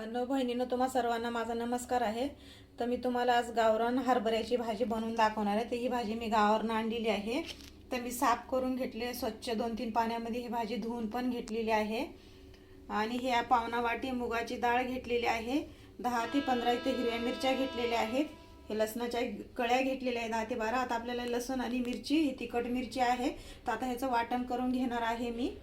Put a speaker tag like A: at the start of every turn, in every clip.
A: भावांनो बहिणींनो, तुम्हा सर्वांना माझा नमस्कार आहे। तर मी तुम्हाला आज गावरान हरभऱ्याची भाजी बनवून दाखवणार आहे। तर ही भाजी मी गावावरून आणलेली आहे। तर मी साफ करून घेतले, स्वच्छ 2-3 पाण्यामध्ये ही भाजी धुवून पण घेतलेली आहे। आणि हे पावणा वाटी मुगाची डाळ घेतलेली आहे। 10 ते 15 इथे हिरव्या मिरच्या घेतलेल्या आहेत। हे लसणाच्या कळ्या घेतलेल्या आहेत 10 ते 12। आता आपल्याला लसूण आणि मिरची, ही तिखट मिरची आहे। तर आता ह्याचं वाटण करून घेणार आहे मी।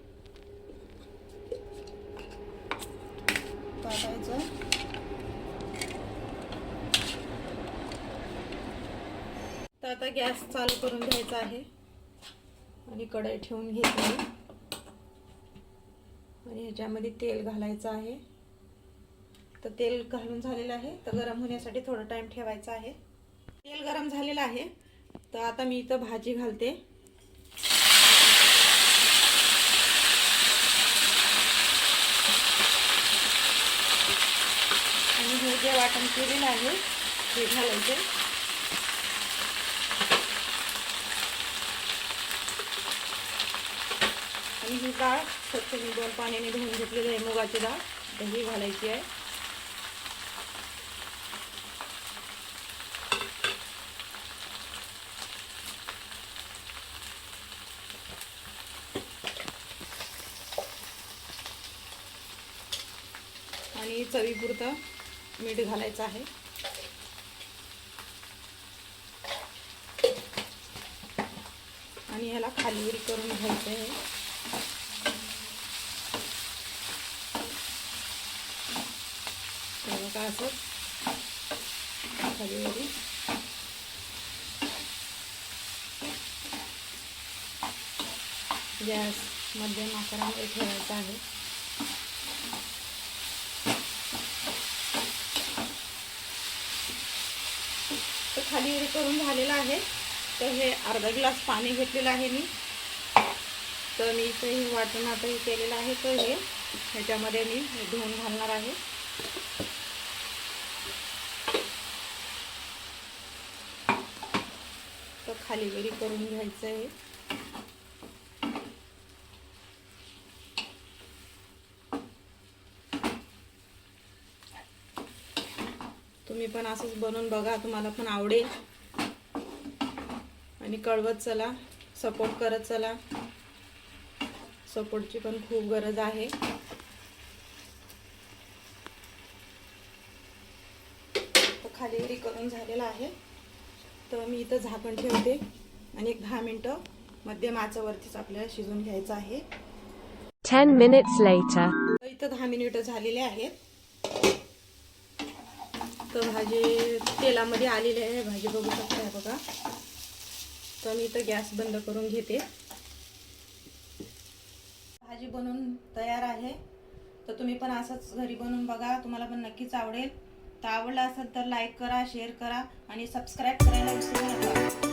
A: तर आता गॅस चालू करून घ्यायचा आहे आणि कढई ठेवून घेतली आणि ह्याच्यामध्ये तेल घालायचं आहे। तर तेल घालून झालेलं आहे। तर गरम होण्यासाठी थोडा टाइम ठेवायचा आहे। तेल गरम झालेलं आहे। तर आता मी इथं भाजी घालते। आणि हे जे वाटण केलेलं आहे ते घालायचे। आणि ही डाळ स्वच्छ मी 2 पाण्याने धुवून घेतलेली आहे, मुगाची डाळ, तर ही घालायची आहे। आणि चवीपुरतं मीठ घालायचं आहे। आणि ह्याला खालीवरी करून घ्यायचं आहे। बघा असं खालीवरी। गॅस मध्यम आकारामध्ये ठेवायचा आहे। तर खालीवरी करून झालेला आहे। तर हे अर्धा ग्लास पाणी घेतलेलं आहे मी। तर मी इथे हे वाटण आता हे केलेलं आहे। तर हे ह्याच्यामध्ये मी धुवून घालणार आहे। तर खालीवरी करून घ्यायचं आहे। तुम्ही पण असंच बनवून बघा, तुम्हाला पण आवडेल। आणि कळवत चला, सपोर्ट करत चला। सपोर्टची पण खूप गरज आहे। तर खालीवरी करून झालेला आहे। तर मी इथं झाकण ठेवते आणि एक 10 मिनिटं मध्यम आचेवरतीच आपल्याला शिजवून घ्यायचं आहे।
B: 10 minutes later.
A: इथं 10 मिनिटं झालेले आहेत। तर भाजी तेलामध्ये आलेली आहे, भाजी बघू शकता बघा। तर मी इथं गॅस बंद करून घेते। भाजी बनवून तयार आहे। तर तुम्ही पण असंच घरी बनवून बघा, तुम्हाला पण नक्कीच आवडेल। तर आवडलं असेल तर लाईक करा, शेअर करा आणि सबस्क्राईब करायला विसरू नका।